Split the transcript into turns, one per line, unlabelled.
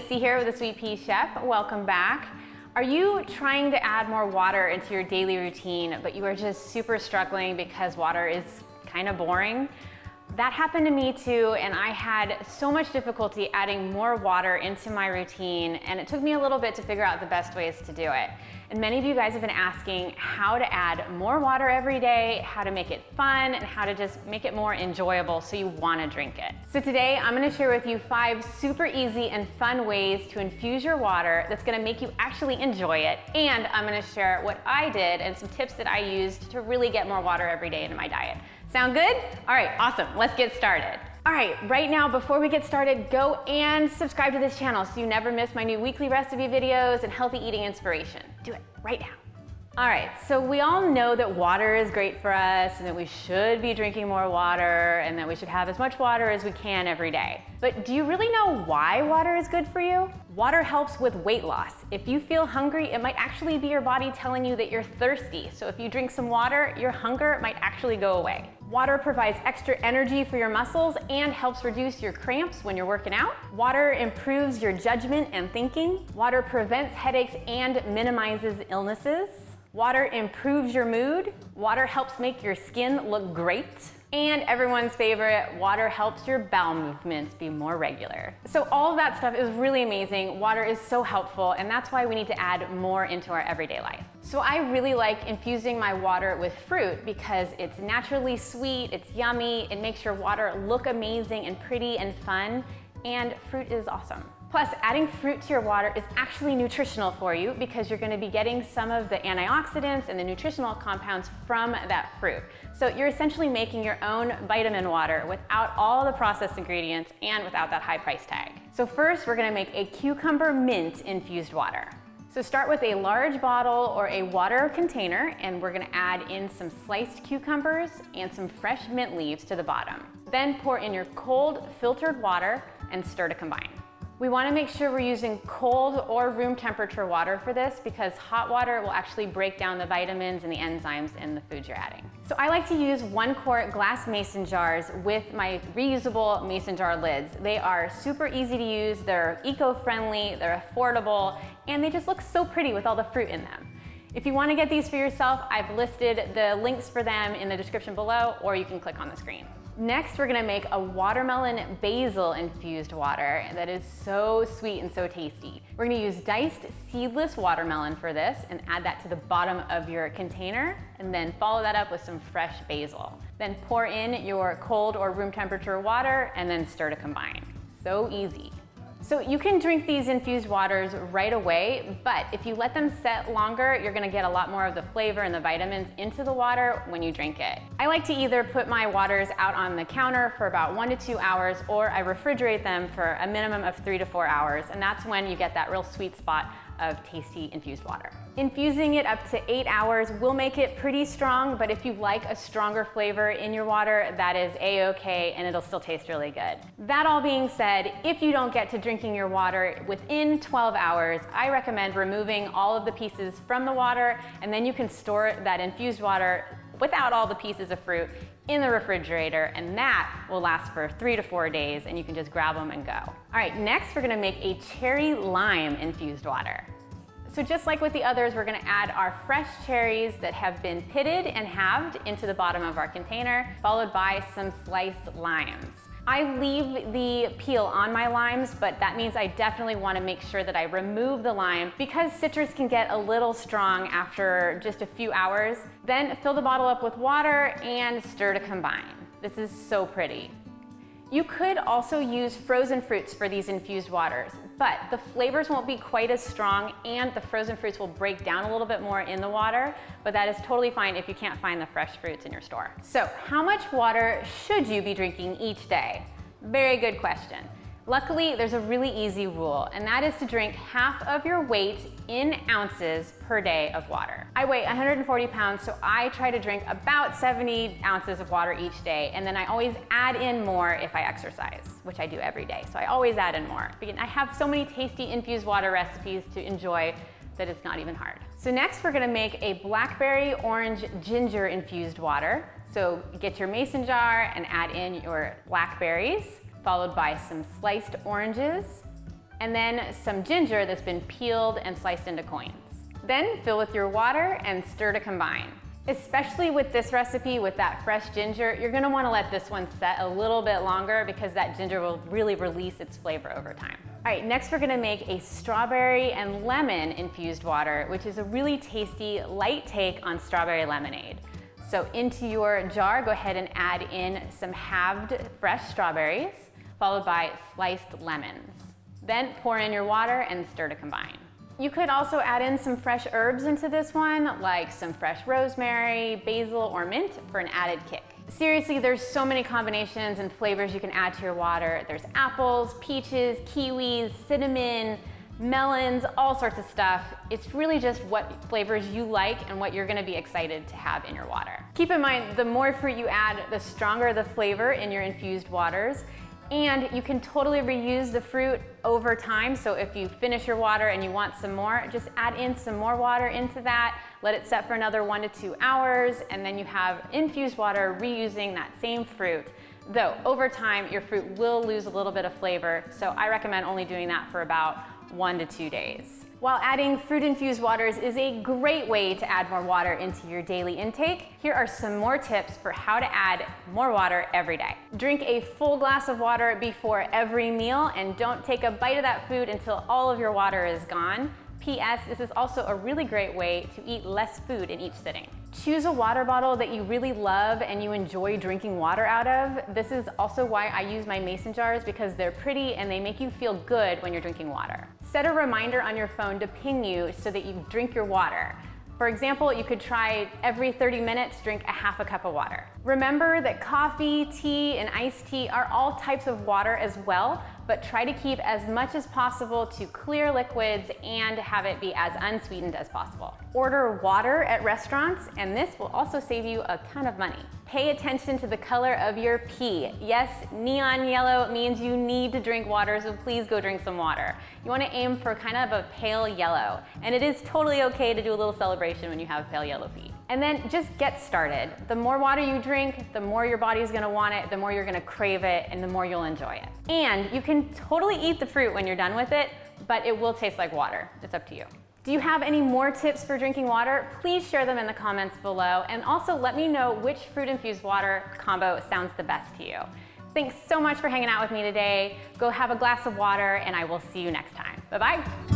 Lacey here with A Sweet Pea Chef. Welcome back. Are you trying to add more water into your daily routine, but you are just super struggling because water is kind of boring? That happened to me too, and I had so much difficulty adding more water into my routine, and it took me a little bit to figure out the best ways to do it. And many of you guys have been asking how to add more water every day, how to make it fun, and how to just make it more enjoyable so you want to drink it. So today I'm going to share with you 5 super easy and fun ways to infuse your water that's going to make you actually enjoy it, and I'm going to share what I did and some tips that I used to really get more water every day into my diet. Sound good? All right, awesome. Let's get started. All right, right now, before we get started, go and subscribe to this channel so you never miss my new weekly recipe videos and healthy eating inspiration. Do it right now. All right, so we all know that water is great for us and that we should be drinking more water and that we should have as much water as we can every day. But do you really know why water is good for you? Water helps with weight loss. If you feel hungry, it might actually be your body telling you that you're thirsty. So if you drink some water, your hunger might actually go away. Water provides extra energy for your muscles and helps reduce your cramps when you're working out. Water improves your judgment and thinking. Water prevents headaches and minimizes illnesses. Water improves your mood. Water helps make your skin look great. And everyone's favorite, water helps your bowel movements be more regular. So all of that stuff is really amazing. Water is so helpful, and that's why we need to add more into our everyday life. So I really like infusing my water with fruit because it's naturally sweet, it's yummy, it makes your water look amazing and pretty and fun, and fruit is awesome. Plus, adding fruit to your water is actually nutritional for you because you're going to be getting some of the antioxidants and the nutritional compounds from that fruit. So you're essentially making your own vitamin water without all the processed ingredients and without that high price tag. So first, we're going to make a cucumber mint infused water. So start with a large bottle or a water container, and we're going to add in some sliced cucumbers and some fresh mint leaves to the bottom. Then pour in your cold filtered water and stir to combine. We want to make sure we're using cold or room temperature water for this because hot water will actually break down the vitamins and the enzymes in the foods you're adding. So I like to use 1 quart glass mason jars with my reusable mason jar lids. They are super easy to use, they're eco-friendly, they're affordable, and they just look so pretty with all the fruit in them. If you want to get these for yourself, I've listed the links for them in the description below, or you can click on the screen. Next, we're gonna make a watermelon basil infused water that is so sweet and so tasty. We're gonna use diced seedless watermelon for this and add that to the bottom of your container, and then follow that up with some fresh basil. Then pour in your cold or room temperature water and then stir to combine. So easy. So you can drink these infused waters right away, but if you let them set longer, you're gonna get a lot more of the flavor and the vitamins into the water when you drink it. I like to either put my waters out on the counter for about 1 to 2 hours, or I refrigerate them for a minimum of 3 to 4 hours, and that's when you get that real sweet spot of tasty infused water. Infusing it up to 8 hours will make it pretty strong, but if you like a stronger flavor in your water, that is a-okay, and it'll still taste really good. That all being said, if you don't get to drinking your water within 12 hours, I recommend removing all of the pieces from the water, and then you can store that infused water without all the pieces of fruit in the refrigerator, and that will last for 3 to 4 days, and you can just grab them and go. All right, next we're gonna make a cherry lime infused water. So just like with the others, we're gonna add our fresh cherries that have been pitted and halved into the bottom of our container, followed by some sliced limes. I leave the peel on my limes, but that means I definitely want to make sure that I remove the lime because citrus can get a little strong after just a few hours. Then fill the bottle up with water and stir to combine. This is so pretty. You could also use frozen fruits for these infused waters, but the flavors won't be quite as strong and the frozen fruits will break down a little bit more in the water, but that is totally fine if you can't find the fresh fruits in your store. So how much water should you be drinking each day? Very good question. Luckily, there's a really easy rule, and that is to drink half of your weight in ounces per day of water. I weigh 140 pounds, so I try to drink about 70 ounces of water each day, and then I always add in more if I exercise, which I do every day, so I always add in more. I have so many tasty infused water recipes to enjoy that it's not even hard. So next, we're gonna make a blackberry orange ginger infused water. So get your mason jar and add in your blackberries, followed by some sliced oranges, and then some ginger that's been peeled and sliced into coins. Then fill with your water and stir to combine. Especially with this recipe, with that fresh ginger, you're gonna wanna let this one set a little bit longer because that ginger will really release its flavor over time. All right, next we're gonna make a strawberry and lemon infused water, which is a really tasty, light take on strawberry lemonade. So into your jar, go ahead and add in some halved fresh strawberries, followed by sliced lemons. Then pour in your water and stir to combine. You could also add in some fresh herbs into this one, like some fresh rosemary, basil, or mint for an added kick. Seriously, there's so many combinations and flavors you can add to your water. There's apples, peaches, kiwis, cinnamon, melons, all sorts of stuff. It's really just what flavors you like and what you're gonna be excited to have in your water. Keep in mind, the more fruit you add, the stronger the flavor in your infused waters. And you can totally reuse the fruit over time. So if you finish your water and you want some more, just add in some more water into that, let it set for another 1 to 2 hours, and then you have infused water reusing that same fruit. Though over time, your fruit will lose a little bit of flavor. So I recommend only doing that for about 1 to 2 days. While adding fruit-infused waters is a great way to add more water into your daily intake, here are some more tips for how to add more water every day. Drink a full glass of water before every meal, and don't take a bite of that food until all of your water is gone. P.S. This is also a really great way to eat less food in each sitting. Choose a water bottle that you really love and you enjoy drinking water out of. This is also why I use my mason jars, because they're pretty and they make you feel good when you're drinking water. Set a reminder on your phone to ping you so that you drink your water. For example, you could try every 30 minutes, drink a half a cup of water. Remember that coffee, tea, and iced tea are all types of water as well, but try to keep as much as possible to clear liquids and have it be as unsweetened as possible. Order water at restaurants, and this will also save you a ton of money. Pay attention to the color of your pea. Yes, neon yellow means you need to drink water, so please go drink some water. You want to aim for kind of a pale yellow, and it is totally okay to do a little celebration when you have pale yellow pea. And then just get started. The more water you drink, the more your body's gonna want it, the more you're gonna crave it, and the more you'll enjoy it. And you can totally eat the fruit when you're done with it, but it will taste like water. It's up to you. Do you have any more tips for drinking water? Please share them in the comments below, and also let me know which fruit-infused water combo sounds the best to you. Thanks so much for hanging out with me today. Go have a glass of water, and I will see you next time. Bye-bye.